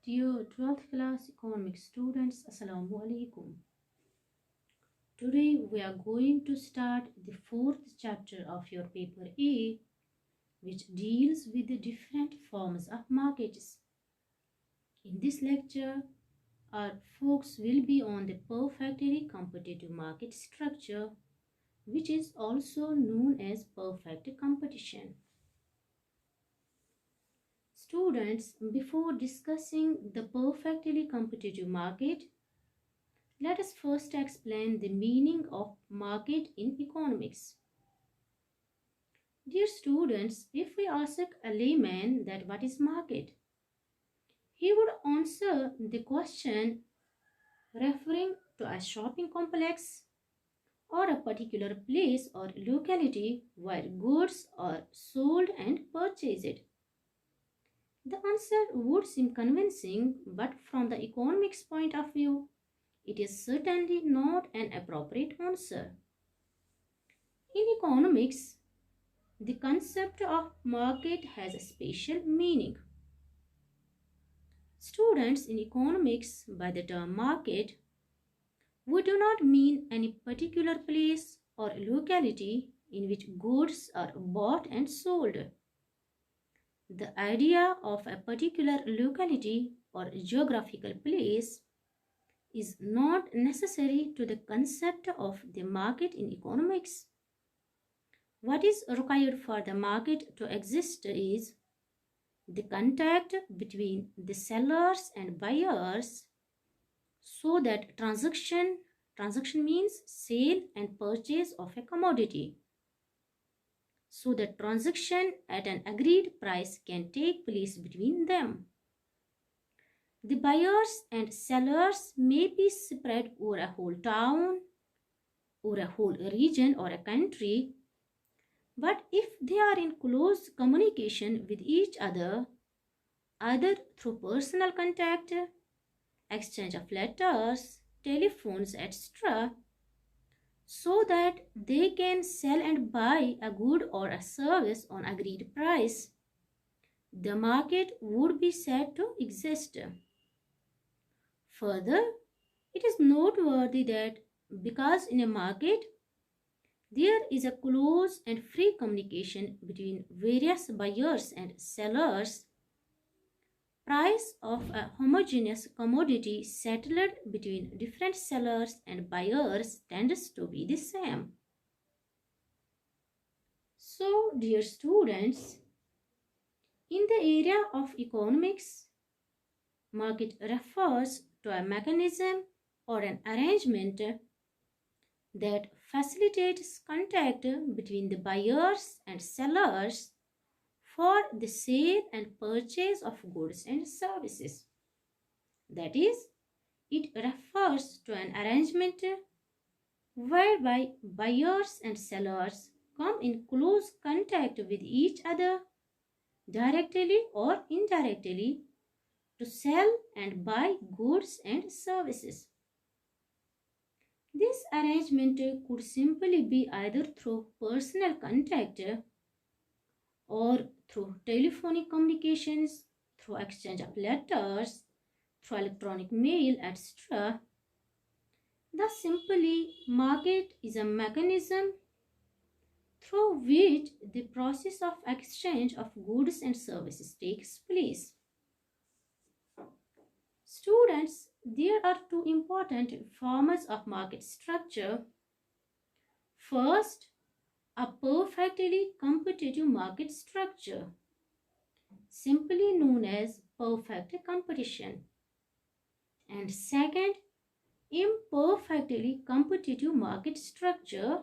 Dear 12th class economics students, Assalamu alaikum. Today we are going to start the fourth chapter of your paper A, which deals with the different forms of markets. In this lecture, our focus will be on the perfectly competitive market structure, which is also known as perfect competition. Students, before discussing the perfectly competitive market, let us first explain the meaning of market in economics. Dear students, if we ask a layman that what is market, he would answer the question referring to a shopping complex or a particular place or locality where goods are sold and purchased. The answer would seem convincing, but from the economics point of view, it is certainly not an appropriate answer. In economics, the concept of market has a special meaning. Students, in economics, by the term market, we do not mean any particular place or locality in which goods are bought and sold. The idea of a particular locality or geographical place is not necessary to the concept of the market in economics. What is required for the market to exist is the contact between the sellers and buyers, so that transaction means sale and purchase of a commodity, so that transaction at an agreed price can take place between them. The buyers and sellers may be spread over a whole town or a whole region or a country, but if they are in close communication with each other, either through personal contact, exchange of letters, telephones, etc., so that they can sell and buy a good or a service on agreed price, the market would be said to exist. Further, it is noteworthy that because in a market there is a close and free communication between various buyers and sellers, price of a homogeneous commodity settled between different sellers and buyers tends to be the same. So, dear students, in the area of economics, market refers to a mechanism or an arrangement that facilitates contact between the buyers and sellers for the sale and purchase of goods and services. That is, it refers to an arrangement whereby buyers and sellers come in close contact with each other directly or indirectly to sell and buy goods and services. This arrangement could simply be either through personal contact or through telephonic communications, through exchange of letters, through electronic mail, etc. Thus, simply, market is a mechanism through which the process of exchange of goods and services takes place. Students, there are two important forms of market structure. First, a perfectly competitive market structure, simply known as perfect competition. And second, imperfectly competitive market structure,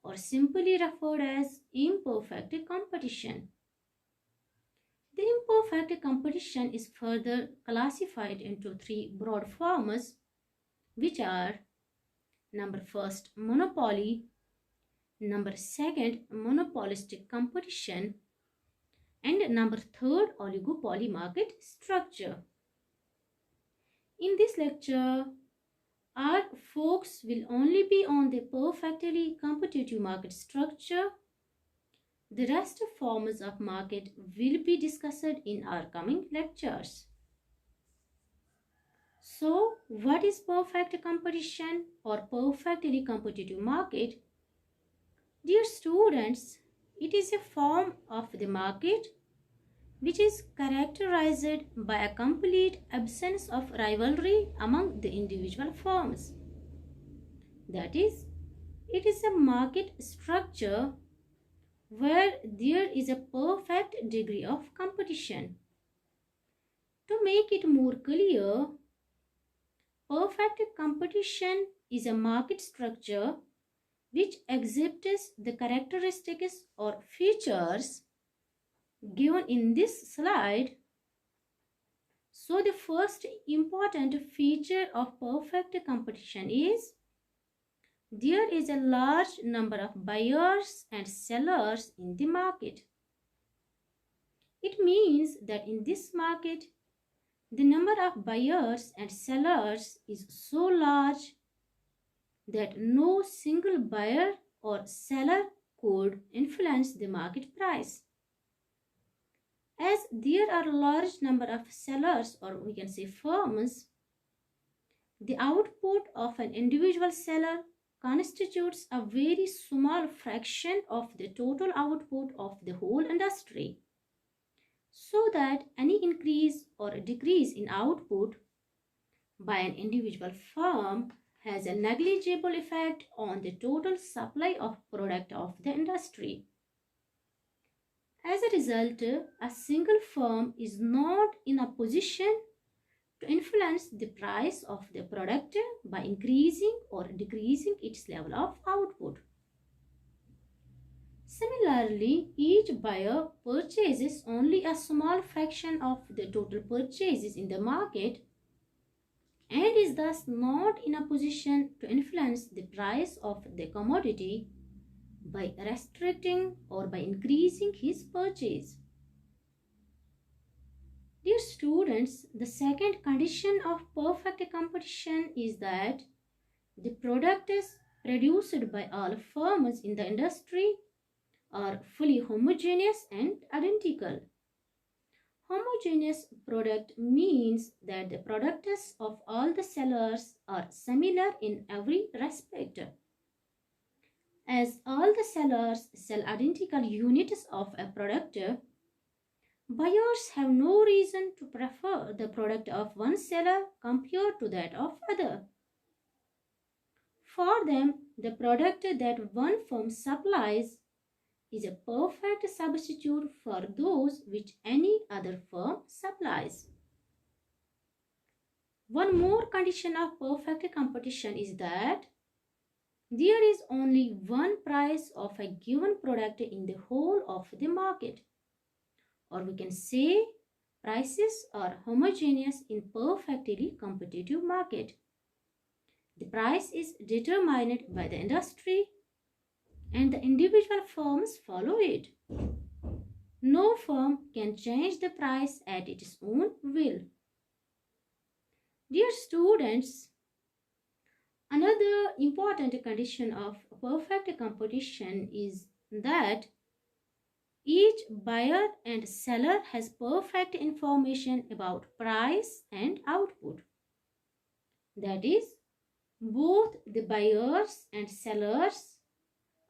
or simply referred as imperfect competition. The imperfect competition is further classified into three broad forms, which are number first, monopoly, number second, monopolistic competition, and number third, oligopoly market structure. In this lecture, our focus will only be on the perfectly competitive market structure. The rest forms of market will be discussed in our coming lectures. So, what is perfect competition or perfectly competitive market? Dear students, it is a form of the market which is characterized by a complete absence of rivalry among the individual firms. That is, it is a market structure where there is a perfect degree of competition. To make it more clear, perfect competition is a market structure which exhibits the characteristics or features given in this slide. So the first important feature of perfect competition is there is a large number of buyers and sellers in the market. It means that in this market, the number of buyers and sellers is so large that no single buyer or seller could influence the market price. As there are a large number of sellers, or we can say firms, the output of an individual seller constitutes a very small fraction of the total output of the whole industry, so that any increase or decrease in output by an individual firm has a negligible effect on the total supply of product of the industry. As a result, a single firm is not in a position to influence the price of the product by increasing or decreasing its level of output. Similarly, each buyer purchases only a small fraction of the total purchases in the market and is thus not in a position to influence the price of the commodity by restricting or by increasing his purchase. Dear students, the second condition of perfect competition is that the products produced by all firms in the industry are fully homogeneous and identical. Homogeneous product means that the products of all the sellers are similar in every respect. As all the sellers sell identical units of a product, buyers have no reason to prefer the product of one seller compared to that of other. For them, the product that one firm supplies is a perfect substitute for those which any other firm supplies. One more condition of perfect competition is that there is only one price of a given product in the whole of the market. Or we can say prices are homogeneous in perfectly competitive market. The price is determined by the industry and the individual firms follow it. No firm can change the price at its own will. Dear students, another important condition of perfect competition is that each buyer and seller has perfect information about price and output. That is, both the buyers and sellers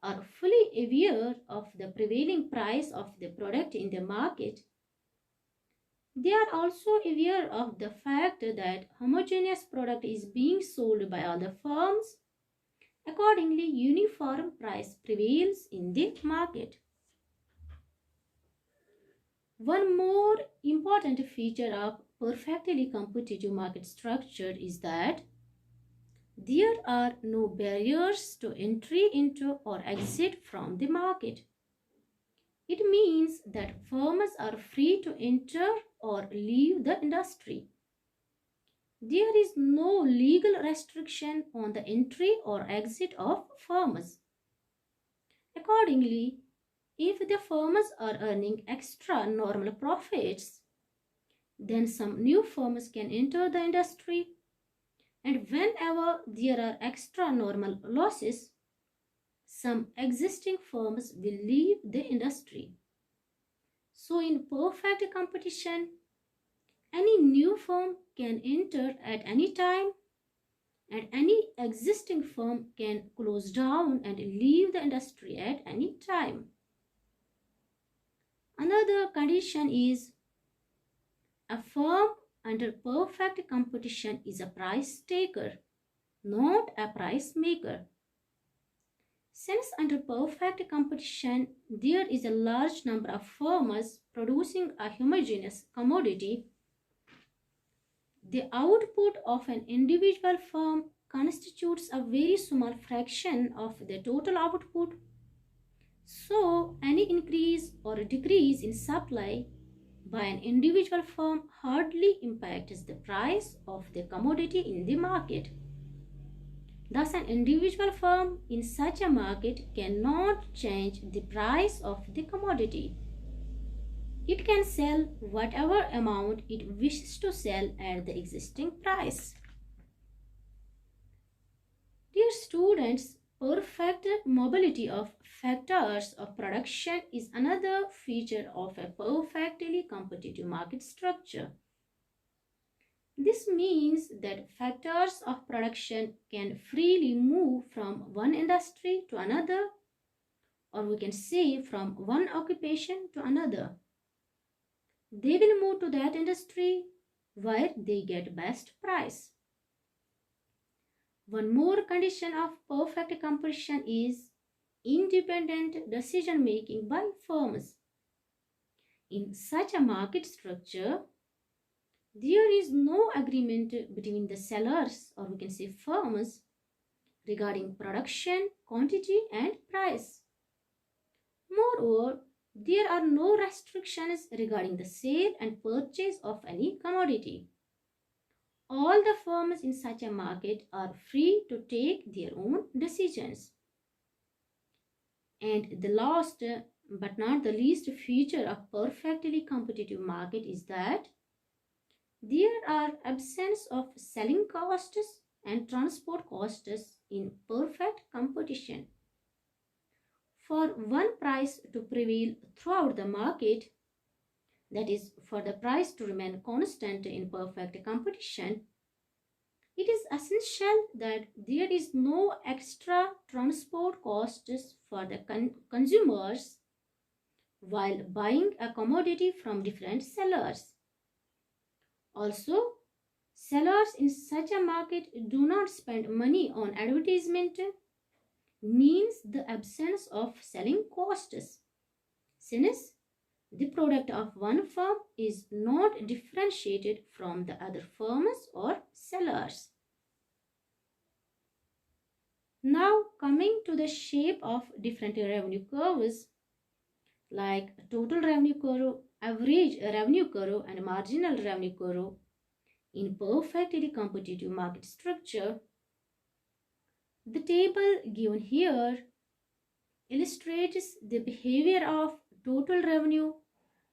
are fully aware of the prevailing price of the product in the market. They are also aware of the fact that homogeneous product is being sold by other firms. Accordingly, uniform price prevails in the market. One more important feature of perfectly competitive market structure is that there are no barriers to entry into or exit from the market. It means that firms are free to enter or leave the industry. There is no legal restriction on the entry or exit of firms. Accordingly, if the firms are earning extra normal profits, then some new firms can enter the industry, and whenever there are extra normal losses, some existing firms will leave the industry. So in perfect competition, Any new firm can enter at any time, and any existing firm can close down and leave the industry at any time. Another condition is a firm under perfect competition is a price taker, not a price maker. Since under perfect competition, there is a large number of firms producing a homogeneous commodity, the output of an individual firm constitutes a very small fraction of the total output. So, any increase or decrease in supply by an individual firm hardly impacts the price of the commodity in the market. Thus, an individual firm in such a market cannot change the price of the commodity. It can sell whatever amount it wishes to sell at the existing price. Dear students, perfect mobility of factors of production is another feature of a perfectly competitive market structure. This means that factors of production can freely move from one industry to another, or we can say from one occupation to another. They will move to that industry where they get best price. One more condition of perfect competition is independent decision making by firms. In such a market structure, there is no agreement between the sellers, or we can say firms, regarding production, quantity, and price. Moreover, there are no restrictions regarding the sale and purchase of any commodity. All the firms in such a market are free to take their own decisions. And the last but not the least feature of perfectly competitive market is that there are absence of selling costs and transport costs in perfect competition. For one price to prevail throughout the market, that is, for the price to remain constant in perfect competition, it is essential that there is no extra transport costs for the consumers while buying a commodity from different sellers. Also, sellers in such a market do not spend money on advertisement, means the absence of selling costs, since the product of one firm is not differentiated from the other firms or sellers. Now coming to the shape of different revenue curves like total revenue curve, average revenue curve, and marginal revenue curve in perfectly competitive market structure, the table given here illustrates the behavior of total revenue,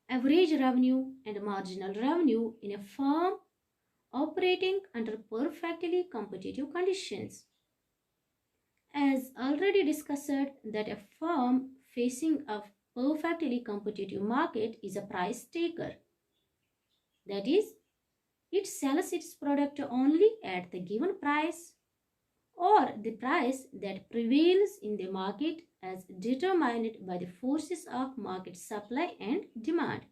average revenue, and marginal revenue in a firm operating under perfectly competitive conditions. As already discussed, that a firm facing a perfectly competitive market is a price taker. That is, it sells its product only at the given price or the price that prevails in the market as determined by the forces of market supply and demand.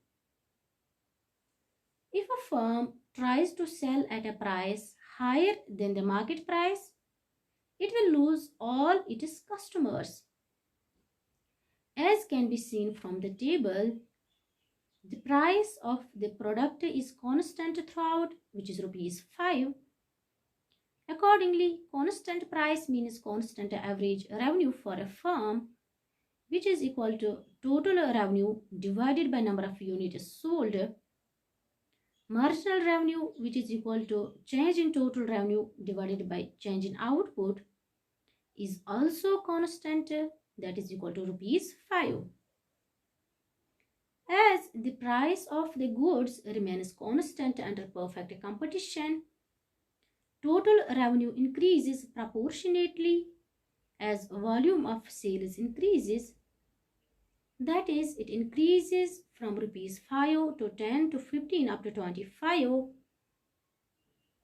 If a firm tries to sell at a price higher than the market price, it will lose all its customers. As can be seen from the table, the price of the product is constant throughout, which is rupees 5. Accordingly, constant price means constant average revenue for a firm, which is equal to total revenue divided by number of units sold. Marginal revenue, which is equal to change in total revenue divided by change in output, is also constant, that is equal to rupees 5. As the price of the goods remains constant under perfect competition, total revenue increases proportionately as volume of sales increases. That is, it increases from rupees 5 to 10 to 15 up to 25,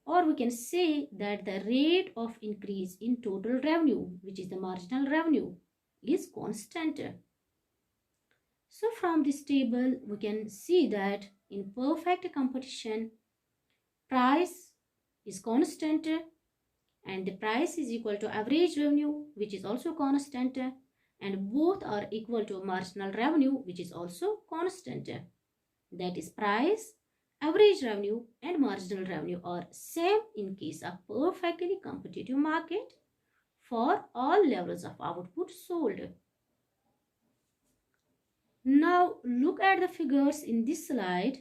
or we can say that the rate of increase in total revenue, which is the marginal revenue, is constant. So from this table, we can see that in perfect competition, price is constant and the price is equal to average revenue, which is also constant, and both are equal to marginal revenue, which is also constant. That is, price, average revenue and marginal revenue are same in case of perfectly competitive market for all levels of output sold. Now look at the figures in this slide.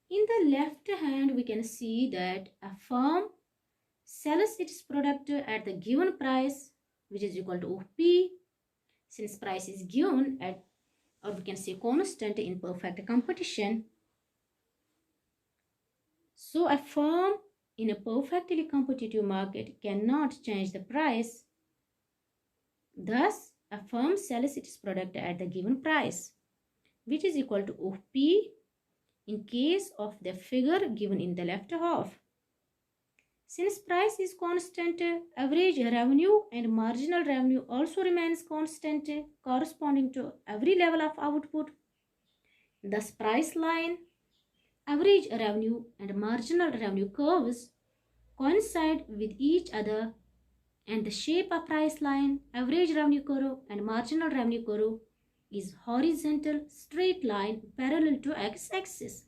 In the left hand, we can see that a firm sells its product at the given price, which is equal to P, since price is given at, or we can say constant in perfect competition. So a firm in a perfectly competitive market cannot change the price. Thus, a firm sells its product at the given price, which is equal to OP in case of the figure given in the left half. Since price is constant, average revenue and marginal revenue also remains constant corresponding to every level of output. Thus, price line, average revenue and marginal revenue curves coincide with each other, and the shape of price line, average revenue curve and marginal revenue curve is horizontal straight line parallel to x-axis.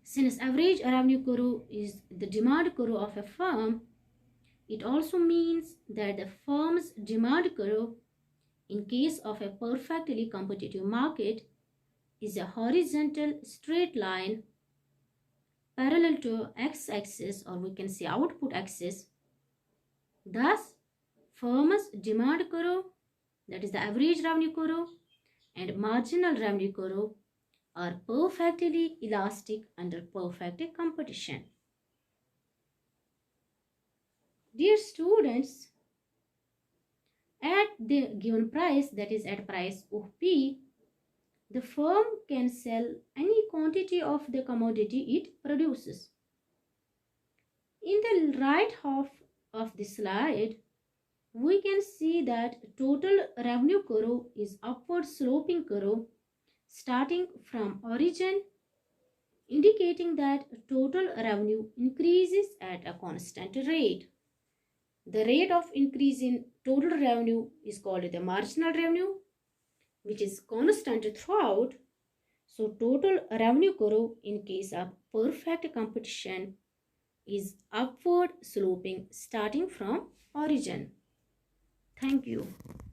Since average revenue curve is the demand curve of a firm, it also means that the firm's demand curve in case of a perfectly competitive market is a horizontal straight line parallel to x-axis, or we can say output axis. Thus, firm's demand curve, that is the average revenue curve, and marginal revenue curve are perfectly elastic under perfect competition. Dear students, at the given price, that is at price of P, the firm can sell any quantity of the commodity it produces. In the right half of the slide, we can see that total revenue curve is upward sloping curve starting from origin, indicating that total revenue increases at a constant rate. The rate of increase in total revenue is called the marginal revenue, which is constant throughout. So total revenue curve in case of perfect competition is upward sloping starting from origin. Thank you.